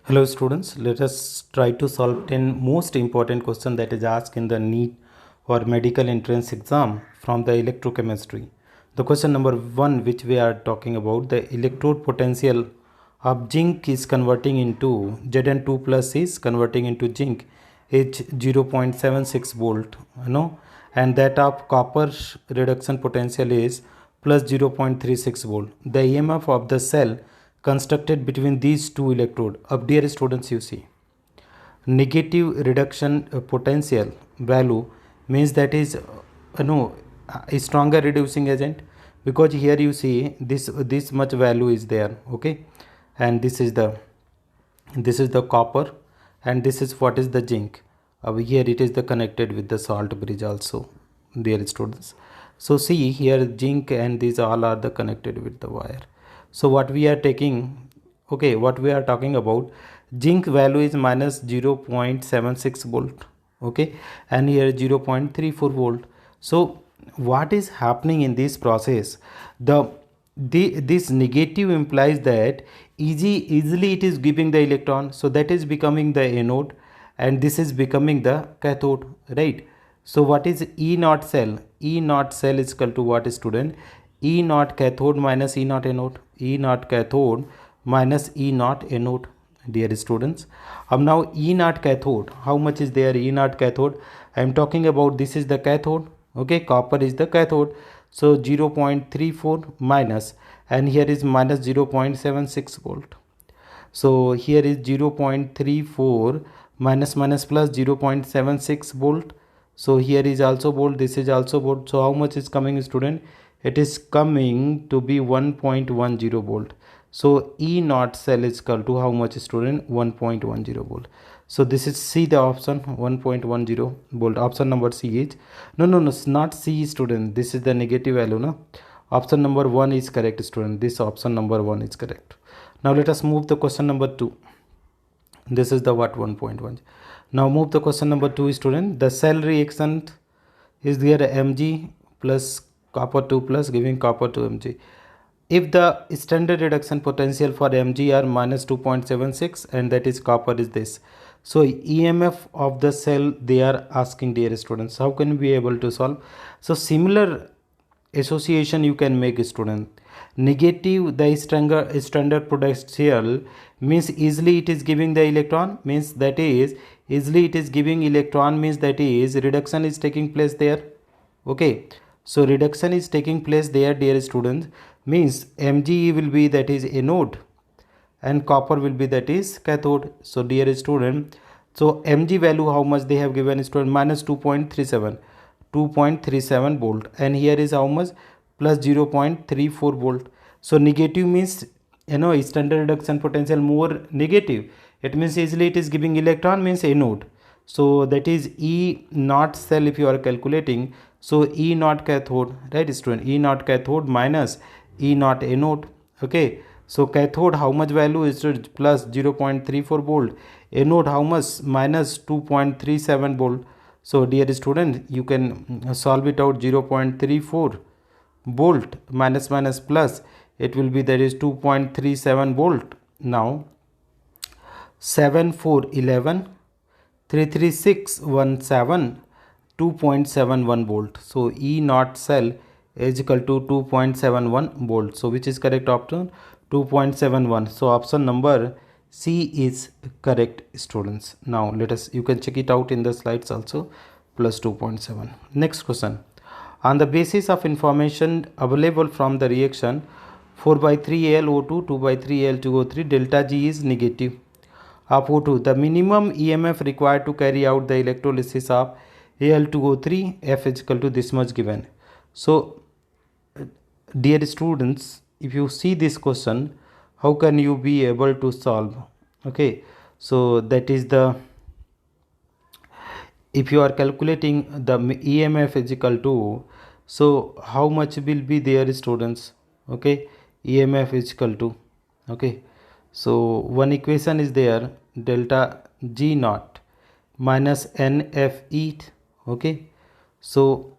Hello students, let us try to solve 10 most important questions that is asked in the NEET or medical entrance exam from the electrochemistry. The question number 1 which we are talking about, the electrode potential of zinc is converting into Zn2 plus is converting into zinc is 0.76 volt, and that of copper reduction potential is plus 0.36 volt. The EMF of the cell constructed between these two electrodes. Up dear students, you see negative reduction potential value means that is a stronger reducing agent, because here you see this much value is there, okay, and this is the copper, and this is what is the zinc. Here it is the connected with the salt bridge also, dear students. So see here zinc and these all are the connected with the wire. So what we are taking, okay, what we are talking about, zinc value is minus 0.76 volt, okay, and here 0.34 volt. So what is happening in this process, this negative implies that easily it is giving the electron, so that is becoming the anode, and this is becoming the cathode, right? So what is E naught cell? E naught cell is equal to what, student? E naught cathode minus E naught anode. E naught cathode minus E naught anode, dear students. Now E naught cathode, how much is there? E naught cathode, I am talking about, this is the cathode, okay, copper is the cathode. So 0.34 minus, and here is minus 0.76 volt. So here is 0.34 minus plus 0.76 volt. So here is also volt, this is also volt. So how much is coming, student? It is coming to be 1.10 volt. So E naught cell is equal to how much, student? 1.10 volt. So this is C, the option 1.10 volt. Option number C is no, it's not C, student. This is the negative value, no? Option number 1 is correct, student. This option number 1 is correct. Now let us move the question number 2. This is the what, 1.1. Now move the question number 2, student. The cell reaction is there Mg plus copper 2 plus giving copper to Mg. If the standard reduction potential for Mg are minus 2.76 and that is copper is this. So EMF of the cell they are asking, dear students. How can we be able to solve? So similar association you can make, student. Negative the standard potential means easily it is giving the electron, means that is easily it is giving electron, means that is reduction is taking place there, okay. So reduction is taking place there, dear students, means Mg will be that is anode and copper will be that is cathode. So dear student, so Mg value how much they have given, student? Minus 2.37 volt, and here is how much? Plus 0.34 volt. So negative means standard reduction potential more negative, it means easily it is giving electron, means anode. So that is E naught cell if you are calculating. So E naught cathode, right, student? E naught cathode minus E naught anode, okay. So cathode how much value is plus 0.34 volt, anode how much? Minus 2.37 volt. So dear student, you can solve it out. 0.34 volt minus plus, it will be that is 2.37 volt. Now 7 4 11 33617 2.71 volt. So E naught cell is equal to 2.71 volt. So which is correct option? 2.71. So option number C is correct, students. Now let us, you can check it out in the slides also, plus 2.7. Next question. On the basis of information available from the reaction 4 by 3 Al O2 2 by 3 Al2O3, delta G is negative of O2. The minimum EMF required to carry out the electrolysis of Al2O3 F is equal to this much given. So dear students, if you see this question, how can you be able to solve? Okay, so that is the, if you are calculating the EMF is equal to, so how much will be there, students? Okay, EMF is equal to, okay, so one equation is there, delta G naught minus NFE, okay. So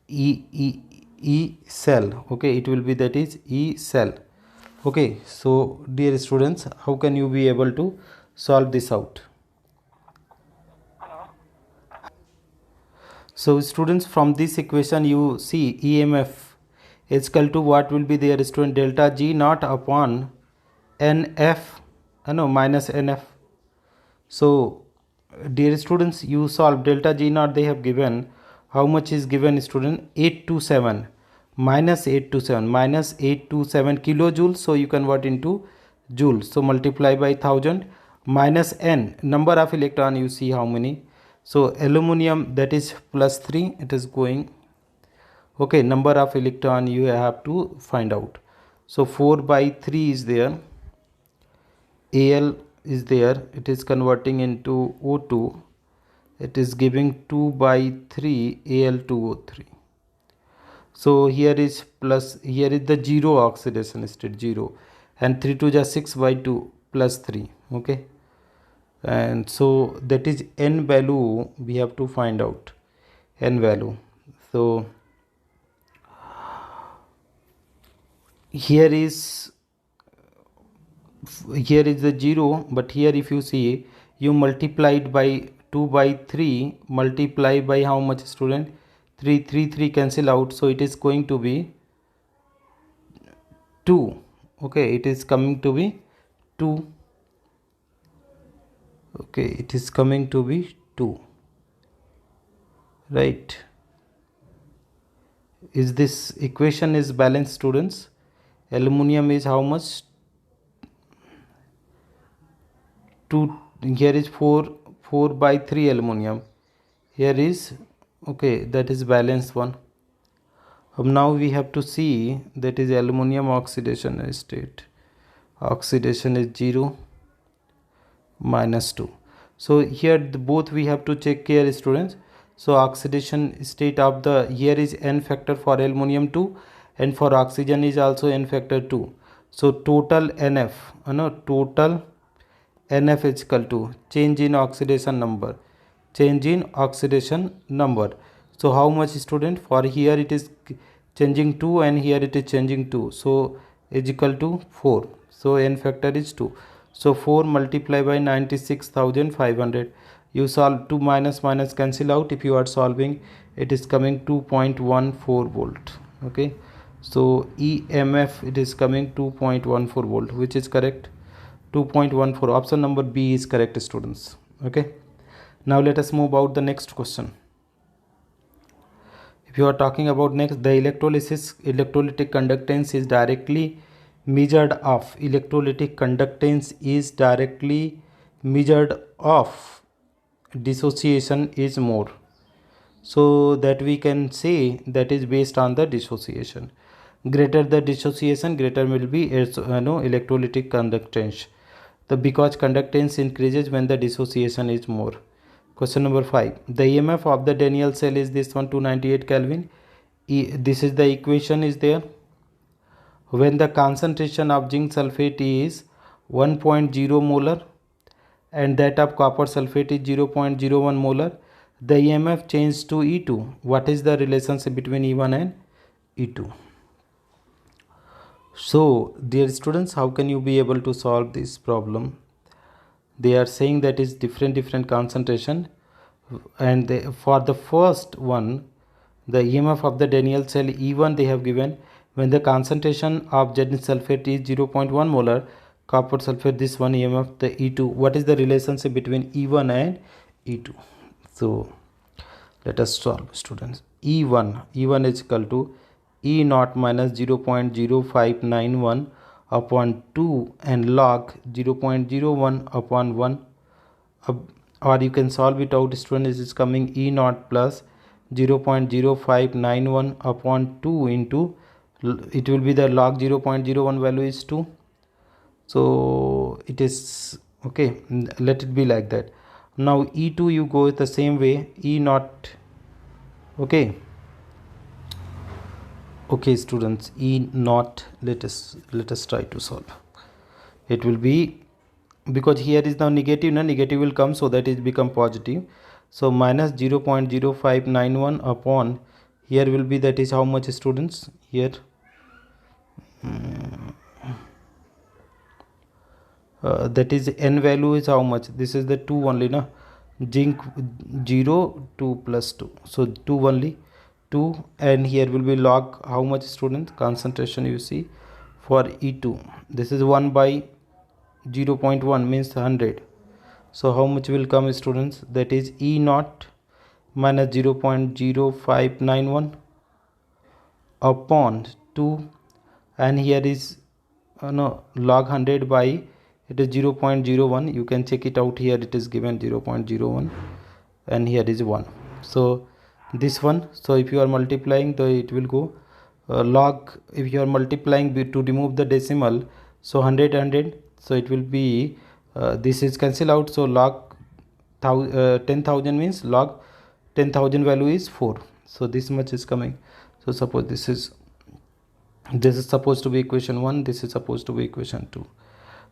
E cell, okay, it will be that is E cell Okay, so dear students, how can you be able to solve this out? So students, from this equation you see EMF is equal to what will be there, student? Delta G naught upon NF, no, minus NF. So dear students, you solve delta G naught, they have given, how much is given, student? 827 minus 827 minus 827 kilojoules, so you convert into joule, so multiply by 1000 minus N, number of electron, you see how many. So aluminum, that is plus 3, it is going, okay, number of electron you have to find out. So 4 by 3 is there, Al is there, it is converting into O2, it is giving 2 by 3 Al2O3. So here is plus, here is the 0 oxidation state, 0, and 3 to just 6 by 2 plus 3, okay. And so that is N value we have to find out, N value. So here is the 0, but here if you see, you multiplied by 2 by 3, multiply by how much, student? 3, 3, 3 cancel out, so it is going to be 2, okay, it is coming to be 2, okay, it is coming to be 2, right? Is this equation is balanced, students? Aluminum is how much? 2, here is 4 by 3 aluminum, here is, okay, that is balanced one. Now we have to see, that is aluminum oxidation state, oxidation is 0 minus 2. So here both we have to check here, students. So oxidation state of the, here is N factor for aluminum 2, and for oxygen is also N factor 2. So total NF, no, total NF is equal to change in oxidation number, change in oxidation number. So how much, student? For here it is changing 2 and here it is changing 2, so is equal to 4, so N factor is 2. So 4 multiply by 96,500, you solve, 2 minus minus cancel out, if you are solving, it is coming 2.14 volt, okay. So EMF, it is coming 2.14 volt, which is correct, 2.14, option number B is correct, students, okay. Now let us move about the next question. If you are talking about next, the electrolytic conductance is directly measured of, electrolytic conductance is directly measured of, dissociation is more, so that we can say that is based on the dissociation. Greater the dissociation, greater will be electrolytic conductance, the because conductance increases when the dissociation is more. Question number 5. The EMF of the Daniell cell is this one, 298 Kelvin. This is the equation is there. When the concentration of zinc sulfate is 1.0 molar and that of copper sulfate is 0.01 molar, the EMF changes to E2. What is the relationship between E1 and E2? So dear students, how can you be able to solve this problem? They are saying that is different concentration, and for the first one, the EMF of the Daniell cell E1 they have given when the concentration of zinc sulfate is 0.1 molar, copper sulfate this one EMF the E2. What is the relationship between E1 and E2? So let us solve, students. E1 is equal to E naught minus 0.0591 upon 2 and log 0.01 upon 1, or you can solve it out, student, is coming E naught plus 0.0591 upon 2 into, it will be the log 0.01 value is 2, so it is okay, let it be like that. Now E2 you go the same way, E naught, okay, students, E naught, let us try to solve. It will be, because here is the negative, negative will come, so that is become positive, so minus 0.0591 upon, here will be, that is how much, students? Here that is n value is how much? This is the 2 only, na? Zinc 0, 2 plus 2, so 2 only, 2. And here will be log how much, students? Concentration you see for E2, this is 1 by 0.1 means 100. So how much will come, students? That is E naught minus 0.0591 upon 2, and here is no, log 100 by, it is 0.01. You can check it out, here it is given 0.01 and here is 1. So this one, so if you are multiplying, the it will go log, if you are multiplying to remove the decimal, so 100, so it will be this is cancel out, so log 10,000 means log 10,000 value is 4, so this much is coming. So suppose this is supposed to be equation 1, this is supposed to be equation 2.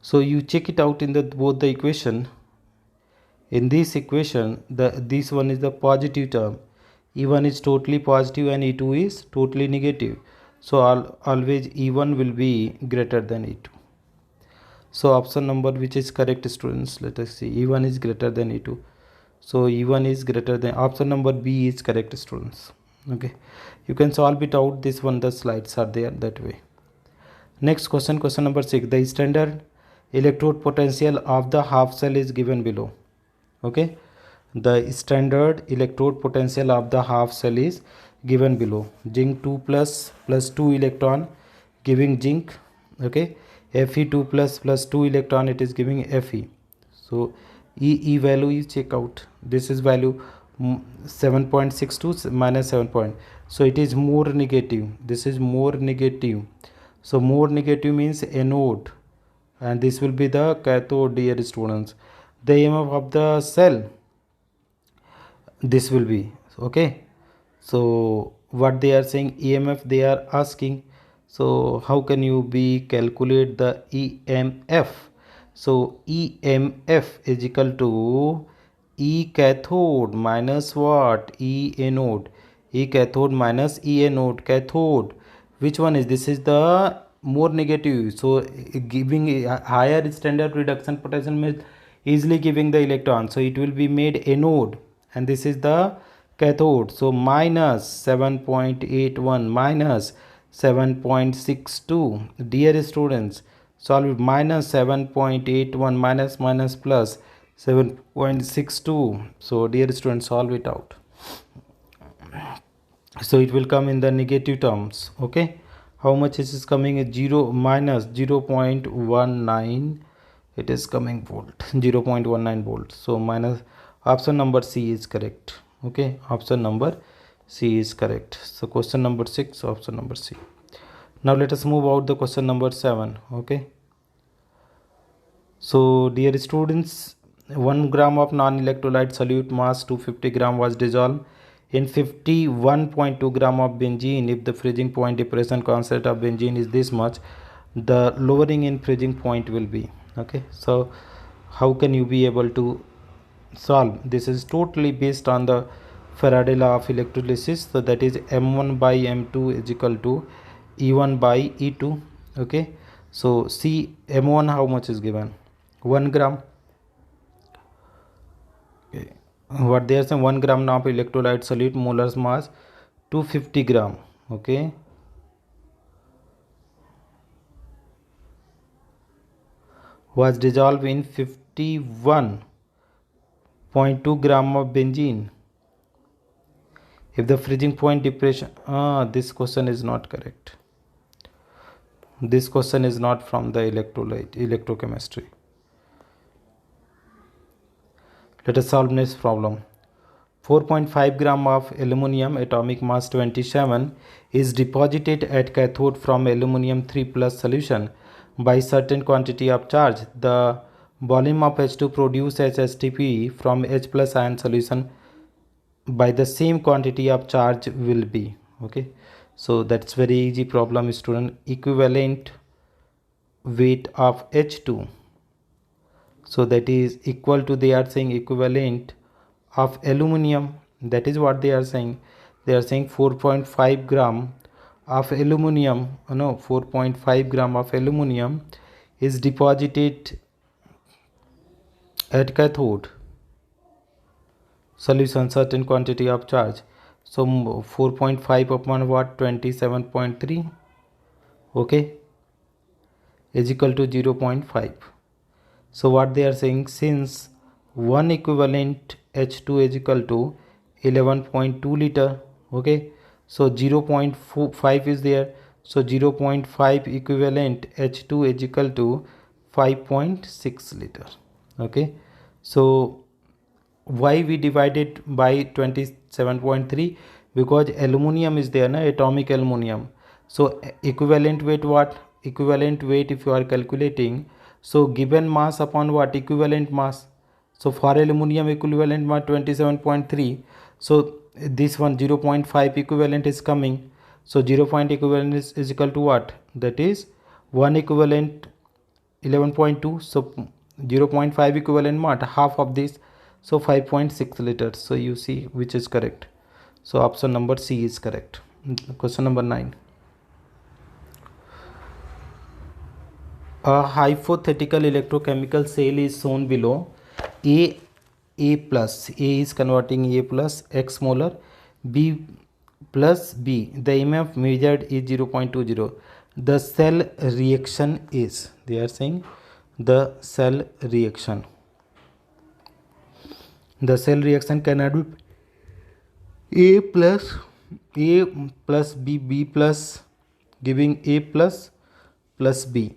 So you check it out in the both the equation. In this equation, this one is the positive term, E1 is totally positive and E2 is totally negative, so always E1 will be greater than E2. So option number which is correct, students? Let us see. E1 is greater than E2, so E1 is greater than, option number B is correct, students. Okay, you can solve it out, this one the slides are there that way. Next question, question number 6. The standard electrode potential of the half cell is given below. Okay, the standard electrode potential of the half cell is given below. Zinc 2 plus 2 electron giving zinc. Okay, Fe2 plus 2 electron, it is giving Fe. So E value is check out, this is value 7.62 minus 7 point, so it is more negative, this is more negative, so more negative means anode and this will be the cathode, dear students. The EMF of the cell, this will be okay. So what they are saying, EMF they are asking, so how can you be calculate the EMF? So EMF is equal to E cathode minus what? E anode. E cathode minus E anode. Cathode, which one is this? Is the more negative, so giving a higher standard reduction potential means easily giving the electron, so it will be made anode and this is the cathode. So minus 7.81 minus 7.62, dear students, solve it. Minus 7.81 minus plus 7.62, so dear students, solve it out. So it will come in the negative terms. Okay, how much is coming? 0 minus 0.19, it is coming volt, 0.19 volt. So minus, option number C is correct. Okay, option number C is correct. So question number 6, option number C. Now let us move out the question number 7. Okay, so dear students, 1 gram of non-electrolyte solute mass 250 gram was dissolved in 51.2 gram of benzene. If the freezing point depression constant of benzene is this much, the lowering in freezing point will be. Okay, so how can you be able to solve? This is totally based on the Faraday law of electrolysis, so that is M1 by M2 is equal to E1 by E2. Okay, so see M1 how much is given? 1 gram. Okay, what they are saying, 1 gram of electrolyte solute molar mass 250 gram. Okay, was dissolved in 51.2 gram of benzene. If the freezing point depression, this question is not correct. This question is not from the electrochemistry. Let us solve next problem. 4.5 gram of aluminum atomic mass 27 is deposited at cathode from aluminum 3 plus solution by certain quantity of charge. The volume of H2 produced as HTP from H plus ion solution by the same quantity of charge will be. Okay, so that's very easy problem, student. Equivalent weight of H2, so that is equal to, they are saying equivalent of aluminum, that is what they are saying. They are saying 4.5 gram of aluminum, no, 4.5 gram of aluminum is deposited at cathode solution certain quantity of charge. So 4.5 upon what, 27.3, okay, is equal to 0.5. So what they are saying, since 1 equivalent H2 is equal to 11.2 liter, okay, so 0.5 is there, so 0.5 equivalent H2 is equal to 5.6 liter, okay. So why we divided by 27.3? Because aluminum is there na, atomic aluminum. So equivalent weight, what equivalent weight if you are calculating, so given mass upon what, equivalent mass. So for aluminum equivalent mass 27.3, so this one 0.5 equivalent is coming, so 0 point equivalent is equal to what, that is 1 equivalent 11.2, so 0.5 equivalent what, half of this, so 5.6 liters. So you see which is correct. So option number C is correct. Question number 9. A hypothetical electrochemical cell is shown below. A plus, A is converting A plus X molar, B plus B. The EMF measured is 0.20. The cell reaction is, they are saying the cell reaction. The cell reaction cannot be A plus B, B plus, giving A plus B.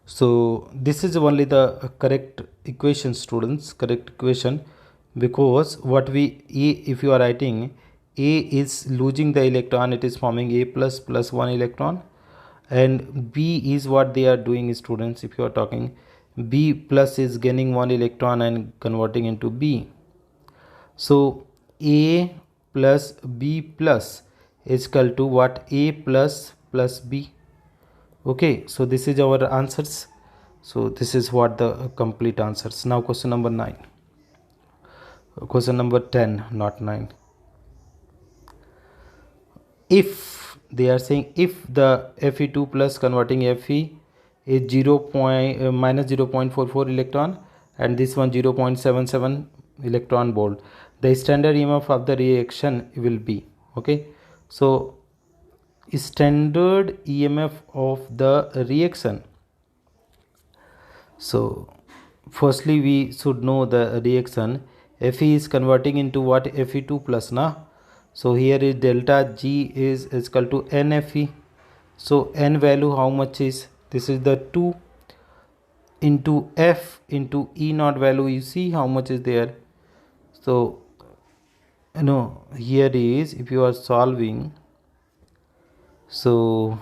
So this is only the correct equation, students, correct equation, because what we, A, if you are writing A is losing the electron, it is forming A plus plus 1 electron, and B is what they are doing, students, if you are talking B plus is gaining 1 electron and converting into B. So A plus B plus is equal to what, A plus plus B. Okay, so this is our answers. So this is what the complete answers. Now question number 9. Question number 10, not 9. If they are saying, if the Fe2 plus converting Fe is minus 0.44 electron and this one 0.77 electron volt, the standard EMF of the reaction will be, okay. So standard EMF of the reaction. So firstly we should know the reaction. Fe is converting into what, Fe2 plus na. So here is delta G is equal to NFE. So N value how much is, this is the 2 into F into E naught value, you see how much is there. So here is, if you are solving, so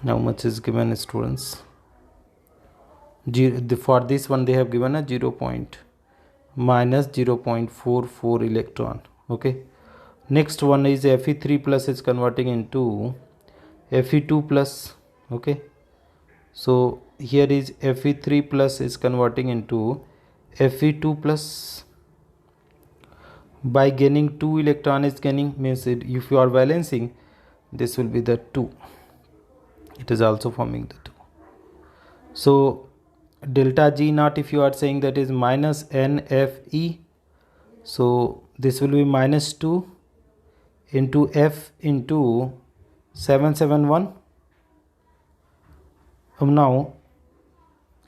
how much is given, students? For this one they have given a 0 point minus 0.44 electron, okay. Next one is Fe3 plus is converting into Fe2 plus, okay. So here is Fe3 plus is converting into Fe2 plus. By gaining 2 electron is gaining, means if you are balancing, this will be the 2, it is also forming the 2. So delta G naught, if you are saying, that is minus NFE, so this will be minus 2 into F into 771. Now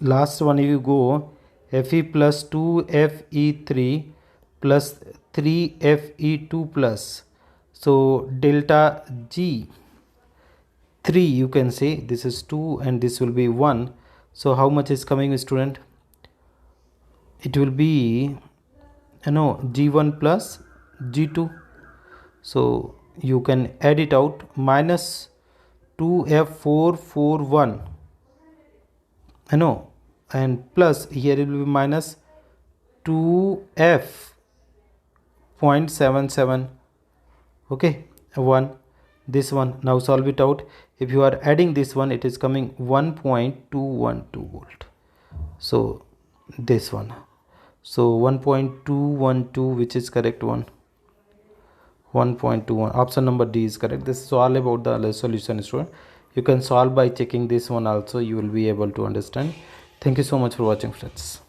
last one, if you go Fe plus 2 Fe3 plus 3 Fe2 plus, so delta G 3, you can say this is 2 and this will be 1. So how much is coming, student? It will be G1 plus G2. So you can add it out, minus 2F441 and plus here it will be minus 2F.77, okay, 1, this one. Now solve it out. If you are adding this one, it is coming 1.212 volt. So this one, so 1.212, which is correct one, 1.21. Option number D is correct. This is all about the solution, student. You can solve by checking this one also. You will be able to understand. Thank you so much for watching, friends.